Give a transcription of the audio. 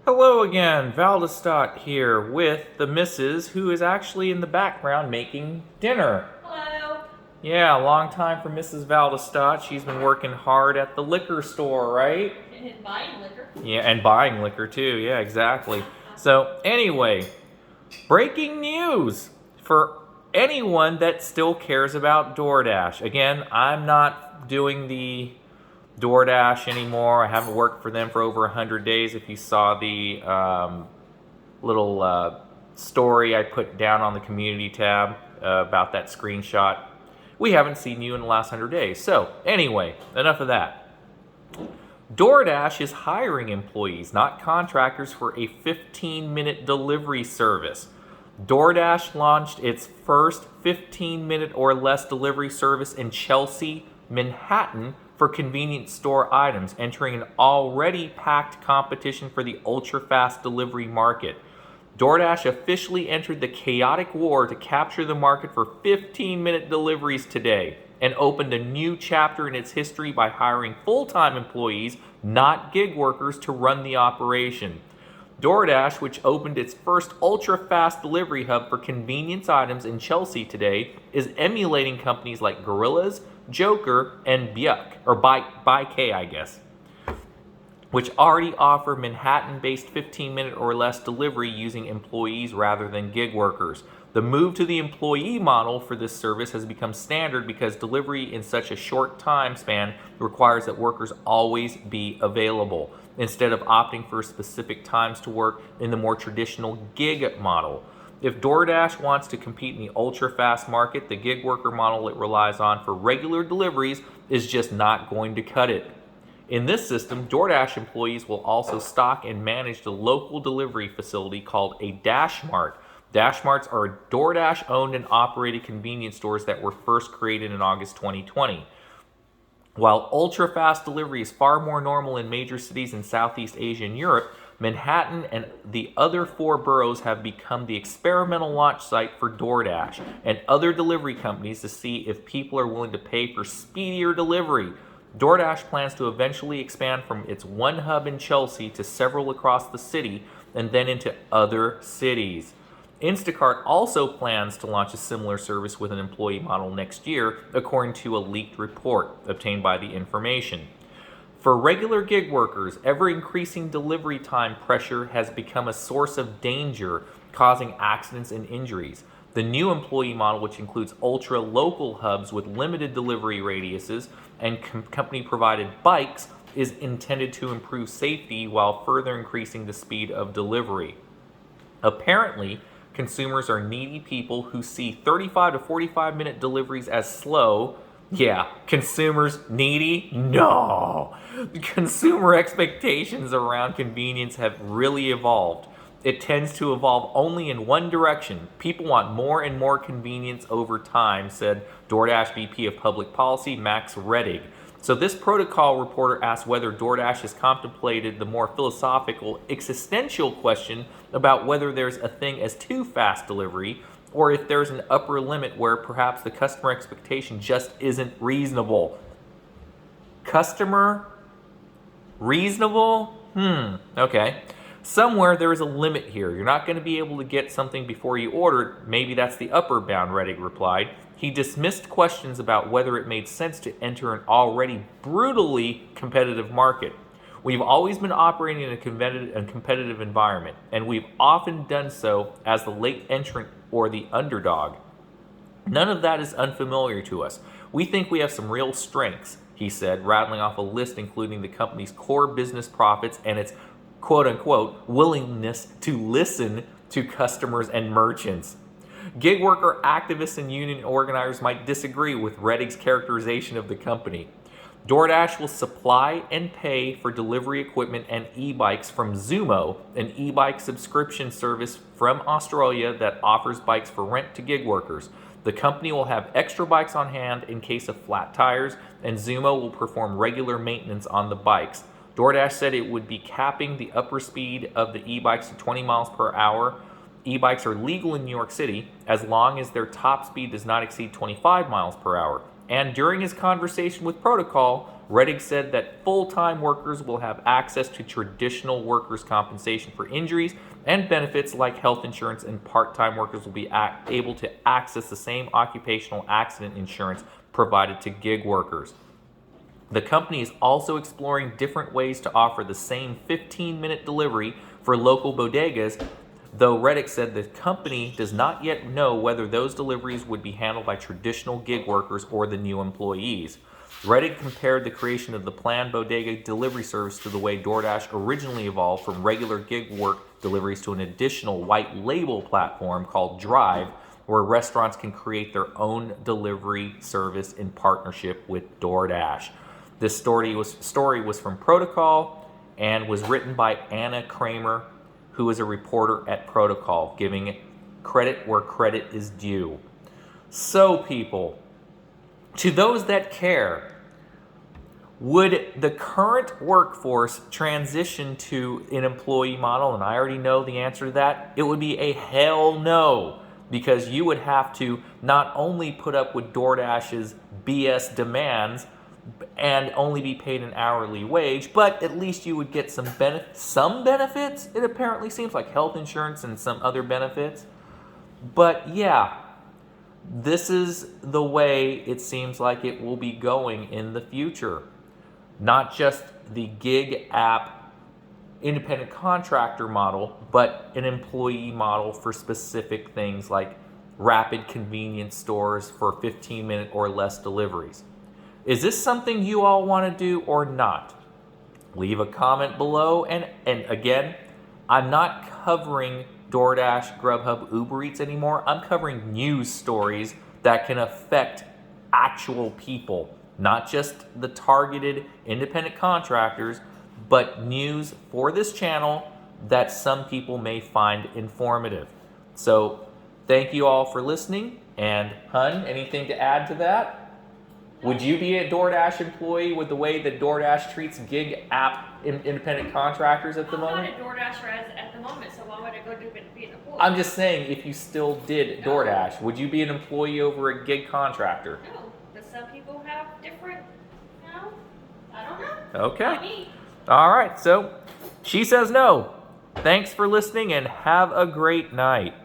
Hello again, Valdestott here with the missus who is actually in the background making dinner. Hello. Yeah, long time for Mrs. Valdestott. She's been working hard at the liquor store, right? And buying liquor. Yeah, and buying liquor too. Yeah, exactly. So, anyway, breaking news for anyone that still cares about Doordash. Again, I'm not doing the Doordash anymore. I haven't worked for them for over 100 days. If you saw the little story I put down on the community tab about that screenshot, we haven't seen you in the last 100 days. So, anyway, enough of that. Doordash is hiring employees, not contractors, for a 15-minute delivery service. Doordash launched its first 15-minute or less delivery service in Chelsea, Manhattan for convenience store items, entering an already packed competition for the ultra-fast delivery market. DoorDash officially entered the chaotic war to capture the market for 15-minute deliveries today and opened a new chapter in its history by hiring full-time employees, not gig workers, to run the operation. DoorDash, which opened its first ultra-fast delivery hub for convenience items in Chelsea today, is emulating companies like Gorillas, Joker, and Byk, or by K, I guess, which already offer Manhattan-based 15-minute or less delivery using employees rather than gig workers. The move to the employee model for this service has become standard because delivery in such a short time span requires that workers always be available, instead of opting for specific times to work in the more traditional gig model. If DoorDash wants to compete in the ultra-fast market, the gig worker model it relies on for regular deliveries is just not going to cut it. In this system, DoorDash employees will also stock and manage the local delivery facility called a Dash Mart. Dash Marts are DoorDash owned and operated convenience stores that were first created in August 2020. While ultra-fast delivery is far more normal in major cities in Southeast Asia and Europe, Manhattan and the other 4 boroughs have become the experimental launch site for DoorDash and other delivery companies to see if people are willing to pay for speedier delivery. DoorDash plans to eventually expand from its one hub in Chelsea to several across the city and then into other cities. Instacart also plans to launch a similar service with an employee model next year, according to a leaked report obtained by The Information. For regular gig workers, ever-increasing delivery time pressure has become a source of danger, causing accidents and injuries. The new employee model, which includes ultra-local hubs with limited delivery radiuses and company-provided bikes, is intended to improve safety while further increasing the speed of delivery. Apparently, consumers are needy people who see 35 to 45-minute deliveries as slow. Yeah, consumers needy? No! Consumer expectations around convenience have really evolved. It tends to evolve only in one direction. People want more and more convenience over time, said DoorDash VP of Public Policy Max Rettig. So this protocol reporter asked whether DoorDash has contemplated the more philosophical, existential question about whether there's a thing as too fast delivery, or if there's an upper limit where perhaps the customer expectation just isn't reasonable. Customer reasonable? Okay. Somewhere there is a limit here. You're not going to be able to get something before you order it. Maybe that's the upper bound, Rettig replied. He dismissed questions about whether it made sense to enter an already brutally competitive market. We've always been operating in a competitive environment, and we've often done so as the late entrant or the underdog. None of that is unfamiliar to us. We think we have some real strengths, he said, rattling off a list including the company's core business profits and its quote-unquote willingness to listen to customers and merchants. Gig worker activists and union organizers might disagree with Rettig's characterization of the company. DoorDash will supply and pay for delivery equipment and e-bikes from Zumo, an e-bike subscription service from Australia that offers bikes for rent to gig workers. The company will have extra bikes on hand in case of flat tires, and Zumo will perform regular maintenance on the bikes. DoorDash said it would be capping the upper speed of the e-bikes to 20 miles per hour. E-bikes are legal in New York City as long as their top speed does not exceed 25 miles per hour. And during his conversation with Protocol, Reddick said that full-time workers will have access to traditional workers' compensation for injuries and benefits like health insurance, and part-time workers will be able to access the same occupational accident insurance provided to gig workers. The company is also exploring different ways to offer the same 15-minute delivery for local bodegas, though Reddick said the company does not yet know whether those deliveries would be handled by traditional gig workers or the new employees. Reddick compared the creation of the planned bodega delivery service to the way DoorDash originally evolved from regular gig work deliveries to an additional white label platform called Drive, where restaurants can create their own delivery service in partnership with DoorDash. This story was from Protocol and was written by Anna Kramer, who is a reporter at Protocol, giving credit where credit is due. So, people, to those that care, would the current workforce transition to an employee model? And I already know the answer to that. It would be a hell no, because you would have to not only put up with DoorDash's BS demands and only be paid an hourly wage, but at least you would get some benefits. It apparently seems like health insurance and some other benefits. But yeah, this is the way it seems like it will be going in the future. Not just the gig app independent contractor model, but an employee model for specific things like rapid convenience stores for 15-minute or less deliveries. Is this something you all want to do or not? Leave a comment below. And again, I'm not covering DoorDash, Grubhub, Uber Eats anymore. I'm covering news stories that can affect actual people, not just the targeted independent contractors, but news for this channel that some people may find informative. So thank you all for listening. And Hun, anything to add to that? Would you be a DoorDash employee with the way that DoorDash treats gig app independent contractors at the moment? I'm not a DoorDasher at the moment, so why would I go to be an employee? I'm just saying, if you still did DoorDash, would you be an employee over a gig contractor? No, but some people have different, I don't know. Okay. Not me. All right, so she says no. Thanks for listening and have a great night.